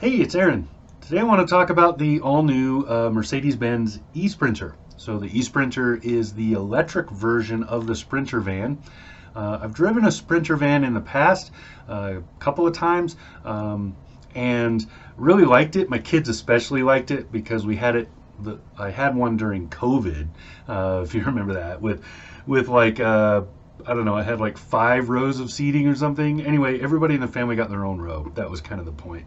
Hey, it's Aaron. Today I want to talk about the all-new Mercedes-Benz eSprinter. So the eSprinter is the electric version of the Sprinter van. I've driven a Sprinter van in the past a couple of times and really liked it. My kids especially liked it because we had it. I had one during COVID, if you remember that, with like I don't know, I had like 5 rows of seating or something. Anyway, everybody in the family got their own row. That was kind of the point.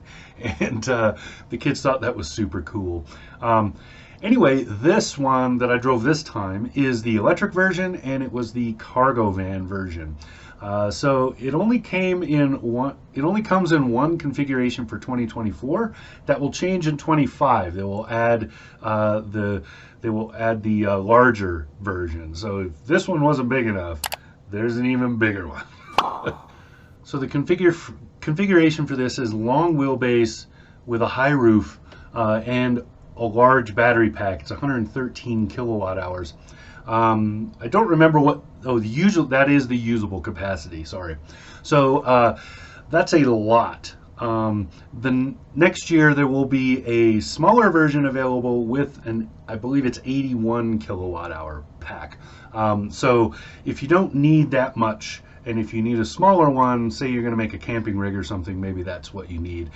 And the kids thought that was super cool. Anyway, this one that I drove this time is the electric version, and it was the cargo van version. So it only comes in one configuration for 2024. That will change in 25. They will add the larger version. So if this one wasn't big enough, there's an even bigger one. So the configuration for this is long wheelbase with a high roof and a large battery pack. It's 113 kilowatt hours. I don't remember that is the usable capacity, sorry. So that's a lot. Next year there will be a smaller version available with I believe it's 81 kilowatt hour pack. So if you don't need that much, and if you need a smaller one, say you're going to make a camping rig or something, maybe that's what you need.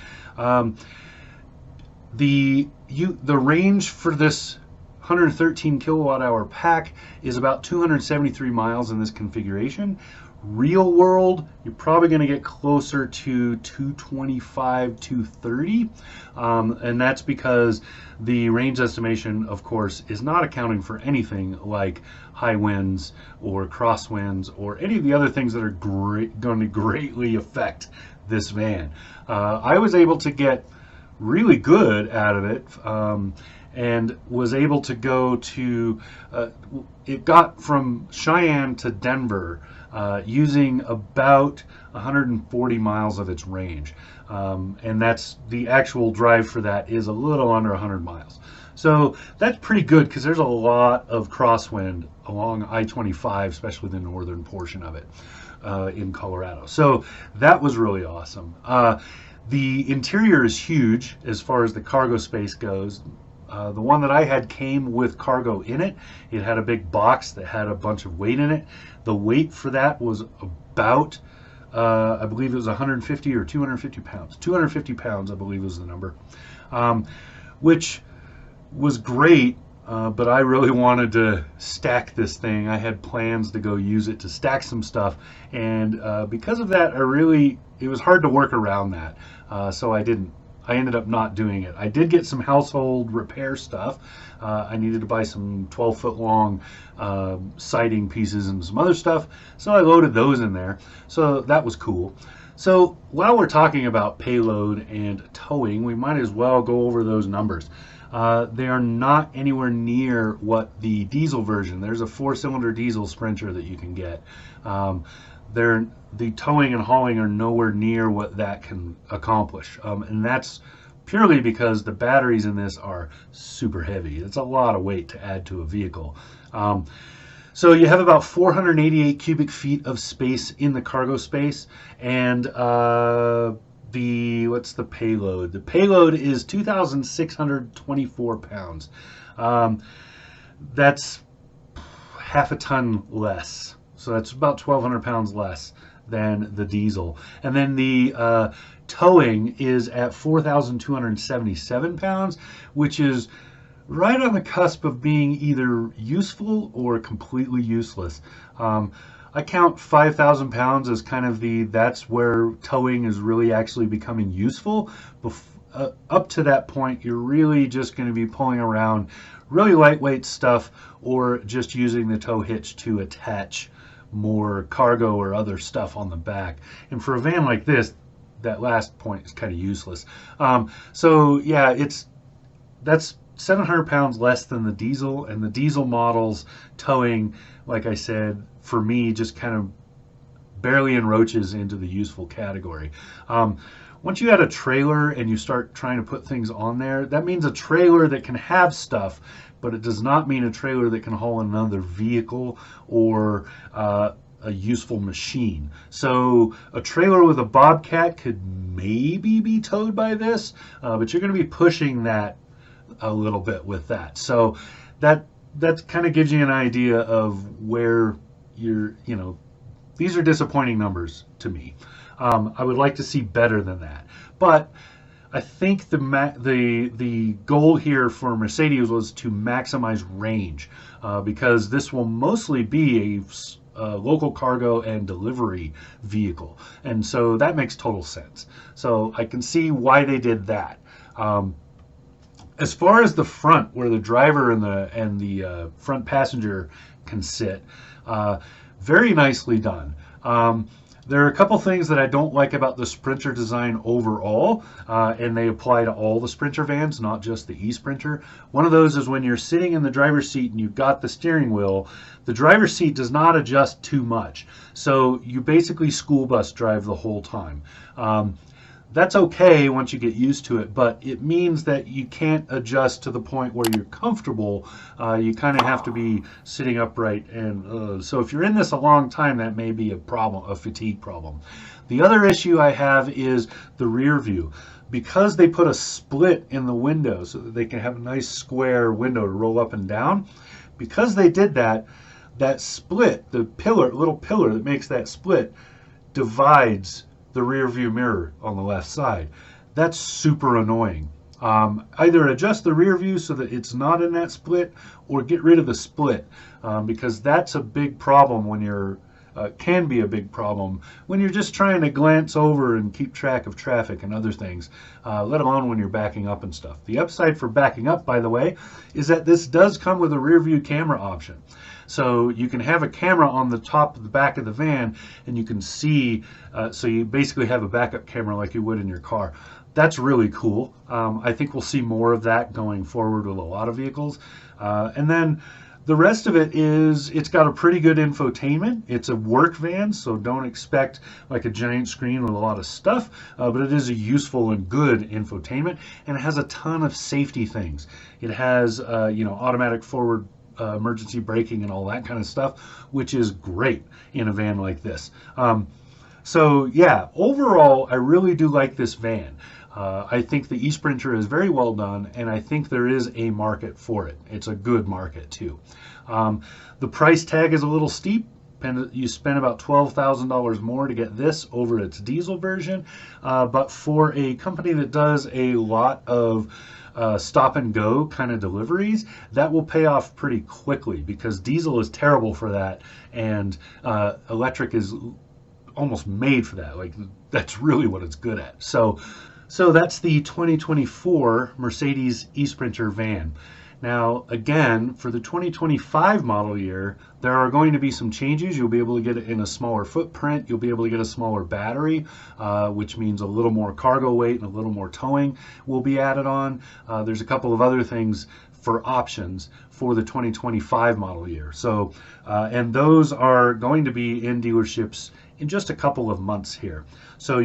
The range for this 113 kilowatt hour pack is about 273 miles in this configuration. Real world, you're probably going to get closer to 225, 230, and that's because the range estimation, of course, is not accounting for anything like high winds or crosswinds or any of the other things that are going to greatly affect this van. I was able to get really good out of it, and was able to go to, it got from Cheyenne to Denver using about 140 miles of its range. And that's the actual drive for that is a little under 100 miles. So that's pretty good because there's a lot of crosswind along I-25, especially the northern portion of it in Colorado. So that was really awesome. The interior is huge as far as the cargo space goes. The one that I had came with cargo in it. It had a big box that had a bunch of weight in it. The weight for that was about, I believe it was 150 or 250 pounds. 250 pounds, I believe was the number, which was great, but I really wanted to stack this thing. I had plans to go use it to stack some stuff, and because of that, it was hard to work around that, so I didn't. I ended up not doing it. I did get some household repair stuff. I needed to buy some 12-foot long siding pieces and some other stuff, so I loaded those in there. So that was cool. So while we're talking about payload and towing, we might as well go over those numbers. They are not anywhere near what the diesel version. There's a 4-cylinder diesel Sprinter that you can get. The towing and hauling are nowhere near what that can accomplish, and that's purely because the batteries in this are super heavy. It's a lot of weight to add to a vehicle. So you have about 488 cubic feet of space in the cargo space, and what's the payload? The payload is 2,624 pounds. That's half a ton less. So that's about 1,200 pounds less than the diesel. And then the towing is at 4,277 pounds, which is right on the cusp of being either useful or completely useless. I count 5,000 pounds as kind of that's where towing is really actually becoming useful. Up to that point, you're really just going to be pulling around really lightweight stuff or just using the tow hitch to attach more cargo or other stuff on the back. And for a van like this, that last point is kind of useless. So yeah, that's 700 pounds less than the diesel, and the diesel models towing, like I said, for me just kind of barely encroaches into the useful category. Once you add a trailer and you start trying to put things on there, that means a trailer that can have stuff, but it does not mean a trailer that can haul another vehicle or a useful machine. So a trailer with a Bobcat could maybe be towed by this, but you're going to be pushing that a little bit with that. So that kind of gives you an idea of where you're, these are disappointing numbers to me. I would like to see better than that. But I think the goal here for Mercedes was to maximize range, because this will mostly be a local cargo and delivery vehicle, and so that makes total sense. So I can see why they did that. As far as the front, where the driver and the front passenger can sit, very nicely done. There are a couple things that I don't like about the Sprinter design overall, and they apply to all the Sprinter vans, not just the eSprinter. One of those is when you're sitting in the driver's seat and you've got the steering wheel, the driver's seat does not adjust too much. So you basically school bus drive the whole time. That's okay once you get used to it, but it means that you can't adjust to the point where you're comfortable. You kind of have to be sitting upright, and so if you're in this a long time, that may be a problem, a fatigue problem. The other issue I have is the rear view. Because they put a split in the window so that they can have a nice square window to roll up and down, because they did that, that split, the little pillar that makes that split, divides the rear view mirror on the left side. That's super annoying. Either adjust the rear view so that it's not in that split, or get rid of the split, because that's a big problem when you're can be a big problem when you're just trying to glance over and keep track of traffic and other things, let alone when you're backing up and stuff. The upside for backing up, by the way, is that this does come with a rear view camera option. So you can have a camera on the top of the back of the van, and you can see, so you basically have a backup camera like you would in your car. That's really cool. I think we'll see more of that going forward with a lot of vehicles. And then the rest of it is, it's got a pretty good infotainment. It's a work van, so don't expect like a giant screen with a lot of stuff, but it is a useful and good infotainment, and it has a ton of safety things. It has, automatic forward emergency braking and all that kind of stuff, which is great in a van like this. So yeah, overall, I really do like this van. I think the eSprinter is very well done, and I think there is a market for it. It's a good market too. The price tag is a little steep. You spend about $12,000 more to get this over its diesel version, but for a company that does a lot of stop and go kind of deliveries, that will pay off pretty quickly, because diesel is terrible for that, and electric is almost made for that. Like, that's really what it's good at. So that's the 2024 Mercedes eSprinter van. Now, again, for the 2025 model year, there are going to be some changes. You'll be able to get it in a smaller footprint. You'll be able to get a smaller battery, which means a little more cargo weight and a little more towing will be added on. There's a couple of other things for options for the 2025 model year. So, and those are going to be in dealerships in just a couple of months here. So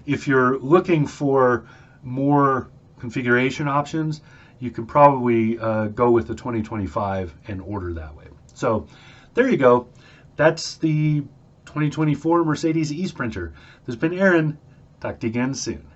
if you're looking for more configuration options, you can probably go with the 2025 and order that way. So there you go. That's the 2024 Mercedes eSprinter. This has been Aaron. Talk to you again soon.